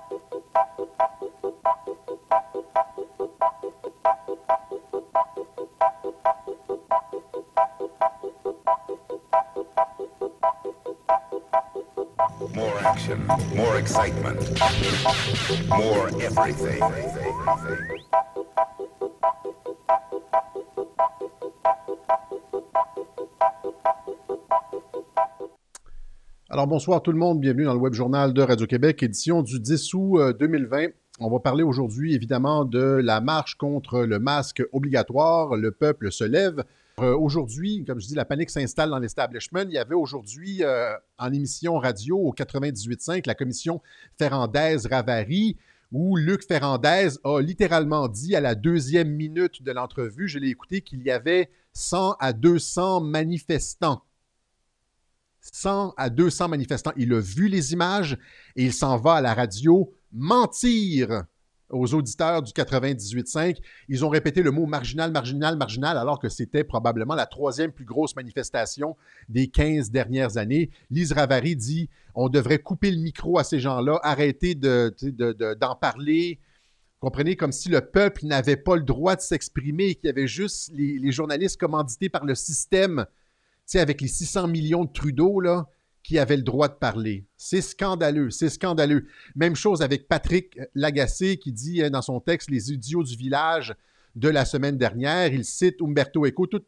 More action, more excitement, more everything. Alors bonsoir tout le monde, bienvenue dans le Web Journal de Radio-Québec, édition du 10 août 2020. On va parler aujourd'hui évidemment de la marche contre le masque obligatoire. Le peuple se lève. Aujourd'hui, comme je dis, la panique s'installe dans l'establishment. Il y avait aujourd'hui en émission radio au 98.5 la commission Ferrandez-Ravary où Luc Ferrandez a littéralement dit à la deuxième minute de l'entrevue, je l'ai écouté, qu'il y avait 100 à 200 manifestants. 100 à 200 manifestants. Il a vu les images et il s'en va à la radio mentir aux auditeurs du 98.5. Ils ont répété le mot marginal, marginal, marginal, alors que c'était probablement la troisième plus grosse manifestation des 15 dernières années. Lise Ravary dit on devrait couper le micro à ces gens-là, arrêter d'en parler. Comprenez, comme si le peuple n'avait pas le droit de s'exprimer, qu'il y avait juste les journalistes commandités par le système. Tu sais, avec les 600 millions de Trudeau, là, qui avaient le droit de parler. C'est scandaleux, c'est scandaleux. Même chose avec Patrick Lagacé qui dit dans son texte « Les idiots du village » de la semaine dernière. Il cite Umberto Eco. Tout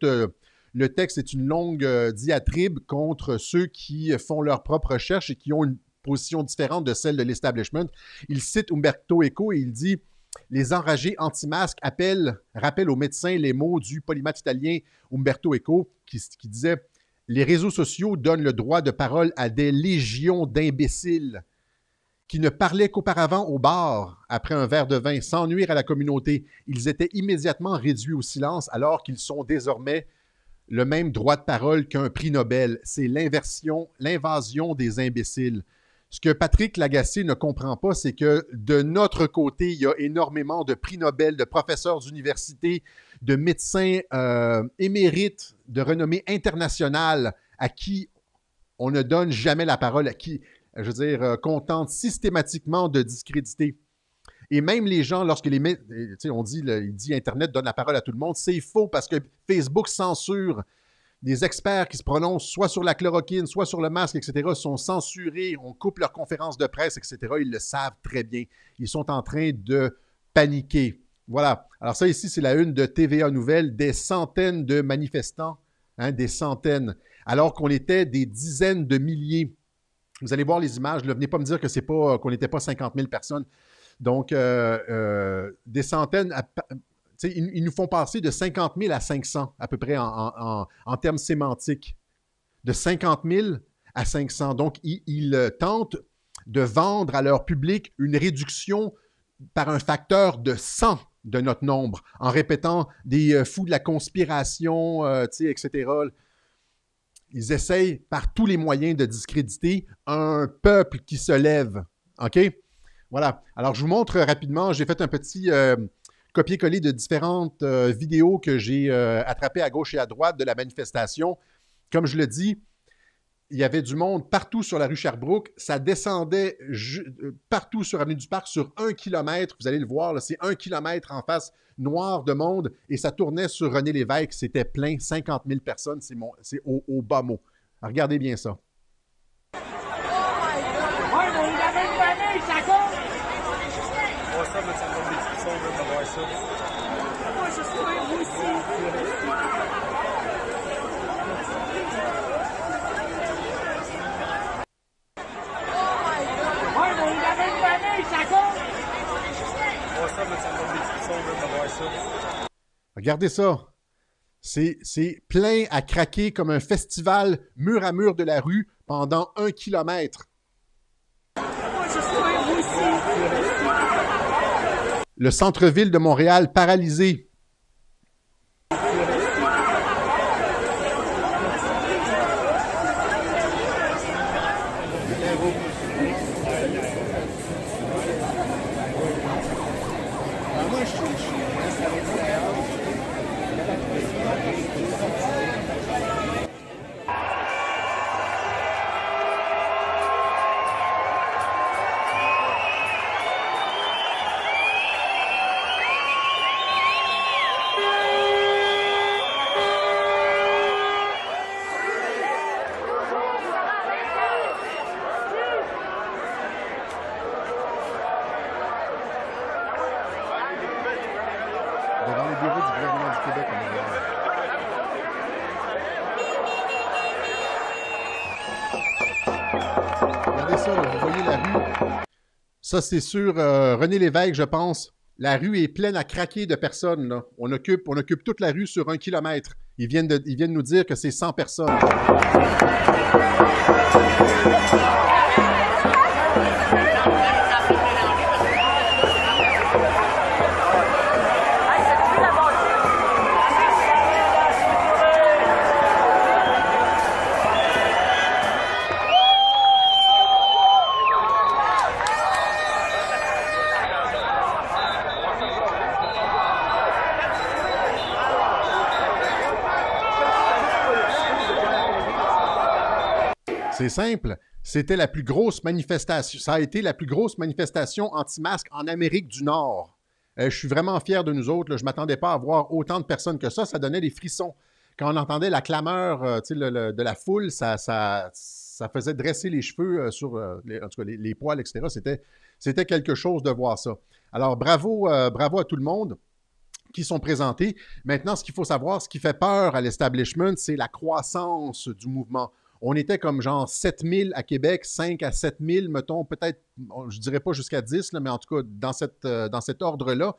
le texte est une longue diatribe contre ceux qui font leurs propres recherches et qui ont une position différente de celle de l'establishment. Il cite Umberto Eco et il dit « Les enragés anti-masques rappellent aux médecins les mots du polymathe italien Umberto Eco qui disait « Les réseaux sociaux donnent le droit de parole à des légions d'imbéciles qui ne parlaient qu'auparavant au bar après un verre de vin sans nuire à la communauté. Ils étaient immédiatement réduits au silence alors qu'ils sont désormais le même droit de parole qu'un prix Nobel. C'est l'invasion des imbéciles. » Ce que Patrick Lagacé ne comprend pas, c'est que de notre côté, il y a énormément de prix Nobel, de professeurs d'université, de médecins émérites de renommée internationale à qui on ne donne jamais la parole, à qui, je veux dire, qu'on tente systématiquement de discréditer. Et même les gens, on dit, il dit Internet donne la parole à tout le monde, c'est faux parce que Facebook censure. Des experts qui se prononcent soit sur la chloroquine, soit sur le masque, etc., sont censurés, on coupe leurs conférences de presse, etc. Ils le savent très bien. Ils sont en train de paniquer. Voilà. Alors ça, ici, c'est la une de TVA Nouvelles. Des centaines de manifestants, des centaines, alors qu'on était des dizaines de milliers. Vous allez voir les images. Ne venez pas me dire que qu'on n'était pas 50 000 personnes. Donc, des centaines... Ils nous font passer de 50 000 à 500, à peu près en termes sémantiques. De 50 000 à 500. Donc, ils tentent de vendre à leur public une réduction par un facteur de 100 de notre nombre, en répétant des fous de la conspiration, etc. Ils essayent par tous les moyens de discréditer un peuple qui se lève. OK? Voilà. Alors, je vous montre rapidement. J'ai fait un petit... copier-coller de différentes vidéos que j'ai attrapées à gauche et à droite de la manifestation. Comme je le dis, il y avait du monde partout sur la rue Sherbrooke. Ça descendait partout sur Avenue du Parc sur 1 kilomètre. Vous allez le voir, là, c'est 1 kilomètre en face, noir de monde. Et ça tournait sur René Lévesque. C'était plein, 50 000 personnes. C'est au bas mot. Alors, regardez bien ça. Regardez ça. C'est plein à craquer comme un festival mur à mur de la rue pendant 1 kilomètre. Le centre-ville de Montréal paralysé. ça, là, vous voyez la rue. Ça, c'est sur René Lévesque, je pense. La rue est pleine à craquer de personnes. Là. On occupe toute la rue sur 1 kilomètre. Ils viennent nous dire que c'est 100 personnes. C'est simple, c'était la plus grosse manifestation. Ça a été la plus grosse manifestation anti-masque en Amérique du Nord. Je suis vraiment fier de nous autres. Là. Je ne m'attendais pas à voir autant de personnes que ça. Ça donnait des frissons. Quand on entendait la clameur de la foule, ça faisait dresser les cheveux sur en tout cas, les poils, etc. C'était quelque chose de voir ça. Alors, bravo à tout le monde qui sont présentés. Maintenant, ce qu'il faut savoir, ce qui fait peur à l'establishment, c'est la croissance du mouvement. On était comme genre 7 000 à Québec, 5 à 7 000, mettons, peut-être, je ne dirais pas jusqu'à 10, là, mais en tout cas, dans cet ordre-là.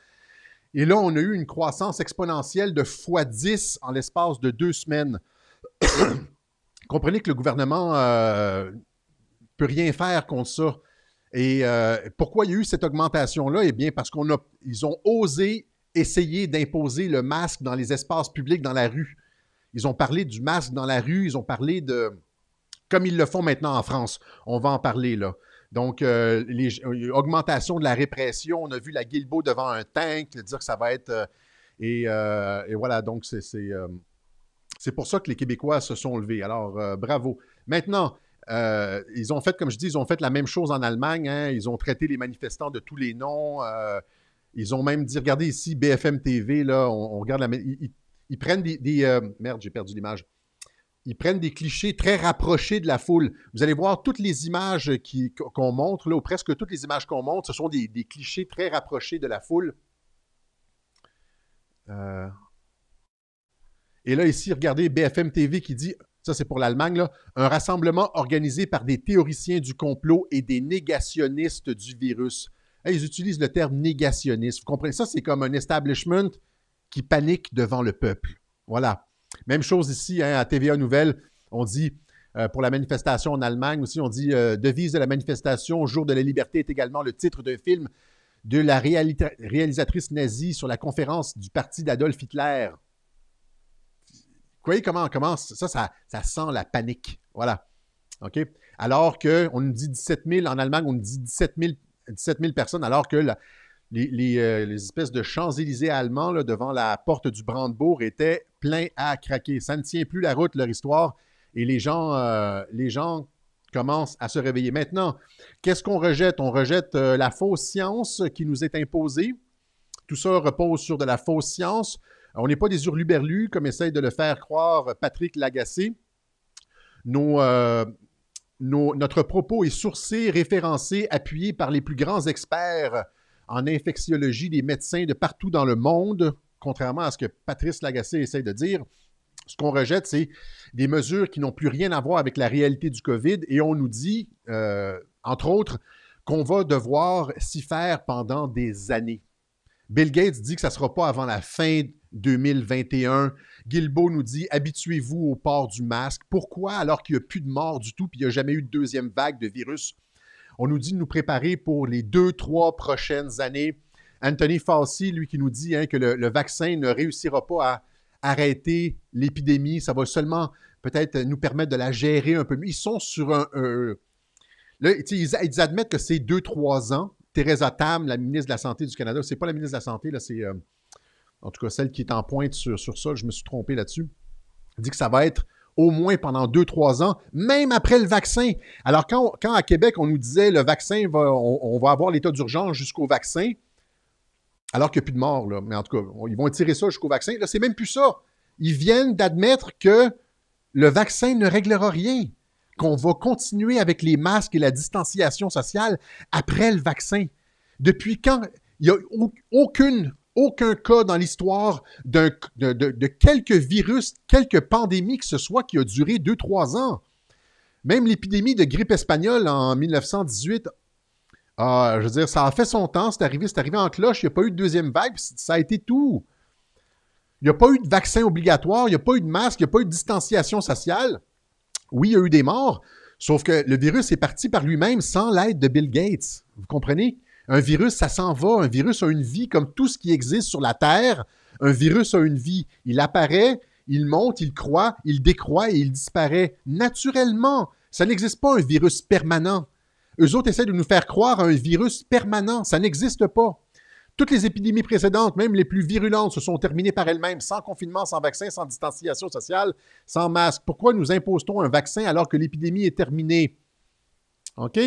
Et là, on a eu une croissance exponentielle de x10 en l'espace de 2 semaines. Comprenez que le gouvernement ne peut rien faire contre ça. Et pourquoi il y a eu cette augmentation-là? Eh bien, parce qu'ils ont osé essayer d'imposer le masque dans les espaces publics, dans la rue. Ils ont parlé du masque dans la rue, ils ont parlé de... Comme ils le font maintenant en France. On va en parler, là. Donc, augmentation de la répression. On a vu la Guilbeault devant un tank, dire que ça va être... et voilà, donc c'est pour ça que les Québécois se sont levés. Alors, bravo. Maintenant, ils ont fait, comme je dis, ils ont fait la même chose en Allemagne. Hein. Ils ont traité les manifestants de tous les noms. Ils ont même dit, regardez ici, BFM TV, là, on regarde la... Ils prennent merde, j'ai perdu l'image. Ils prennent des clichés très rapprochés de la foule. Vous allez voir toutes les images qu'on montre, là, ou presque toutes les images qu'on montre, ce sont des clichés très rapprochés de la foule. Et là, ici, regardez BFM TV qui dit, ça c'est pour l'Allemagne, là, un rassemblement organisé par des théoriciens du complot et des négationnistes du virus. Hey, ils utilisent le terme négationniste. Vous comprenez? Ça, c'est comme un establishment qui panique devant le peuple. Voilà. Même chose ici, hein, à TVA Nouvelles, on dit, pour la manifestation en Allemagne aussi, on dit devise de la manifestation, Jour de la liberté est également le titre d'un film de la réalisatrice nazie sur la conférence du parti d'Adolf Hitler. Vous voyez comment ça sent la panique. Voilà. OK? Alors qu'on nous dit 17 000, en Allemagne, on nous dit 17 000 personnes, alors que les espèces de Champs-Élysées allemands là, devant la porte du Brandebourg étaient pleins à craquer. Ça ne tient plus la route, leur histoire, et les gens commencent à se réveiller. Maintenant, qu'est-ce qu'on rejette? On rejette la fausse science qui nous est imposée. Tout ça repose sur de la fausse science. On n'est pas des hurluberlus, comme essaye de le faire croire Patrick Lagacé. Notre propos est sourcé, référencé, appuyé par les plus grands experts en infectiologie, des médecins de partout dans le monde, contrairement à ce que Patrice Lagacé essaie de dire. Ce qu'on rejette, c'est des mesures qui n'ont plus rien à voir avec la réalité du COVID et on nous dit, entre autres, qu'on va devoir s'y faire pendant des années. Bill Gates dit que ça ne sera pas avant la fin 2021. Guilbeault nous dit « Habituez-vous au port du masque ». Pourquoi? Alors qu'il n'y a plus de morts du tout et il n'y a jamais eu de deuxième vague de virus. On nous dit de nous préparer pour les 2-3 prochaines années. Anthony Fauci, lui, qui nous dit hein, que le vaccin ne réussira pas à arrêter l'épidémie. Ça va seulement peut-être nous permettre de la gérer un peu mieux. Ils sont sur là, ils admettent que c'est 2-3 ans. Theresa Tam, la ministre de la Santé du Canada, c'est pas la ministre de la Santé, là, c'est en tout cas celle qui est en pointe sur ça, je me suis trompé là-dessus. Elle dit que ça va être au moins pendant 2-3 ans, même après le vaccin. Alors, quand à Québec, on nous disait le vaccin, on va avoir l'état d'urgence jusqu'au vaccin, alors qu'il n'y a plus de morts, là. Mais en tout cas, ils vont étirer ça jusqu'au vaccin. Là, c'est même plus ça. Ils viennent d'admettre que le vaccin ne réglera rien, qu'on va continuer avec les masques et la distanciation sociale après le vaccin. Depuis quand? Il n'y a aucun cas dans l'histoire de quelques virus, quelques pandémies que ce soit qui a duré 2-3 ans. Même l'épidémie de grippe espagnole en 1918, je veux dire, ça a fait son temps, c'est arrivé en cloche, il n'y a pas eu de deuxième vague, ça a été tout. Il n'y a pas eu de vaccin obligatoire, il n'y a pas eu de masque, il n'y a pas eu de distanciation sociale. Oui, il y a eu des morts, sauf que le virus est parti par lui-même sans l'aide de Bill Gates. Vous comprenez? Un virus, ça s'en va. Un virus a une vie comme tout ce qui existe sur la Terre. Un virus a une vie. Il apparaît, il monte, il croît, il décroît et il disparaît naturellement. Ça n'existe pas un virus permanent. Eux autres essaient de nous faire croire à un virus permanent. Ça n'existe pas. Toutes les épidémies précédentes, même les plus virulentes, se sont terminées par elles-mêmes, sans confinement, sans vaccin, sans distanciation sociale, sans masque. Pourquoi nous impose-t-on un vaccin alors que l'épidémie est terminée? OK?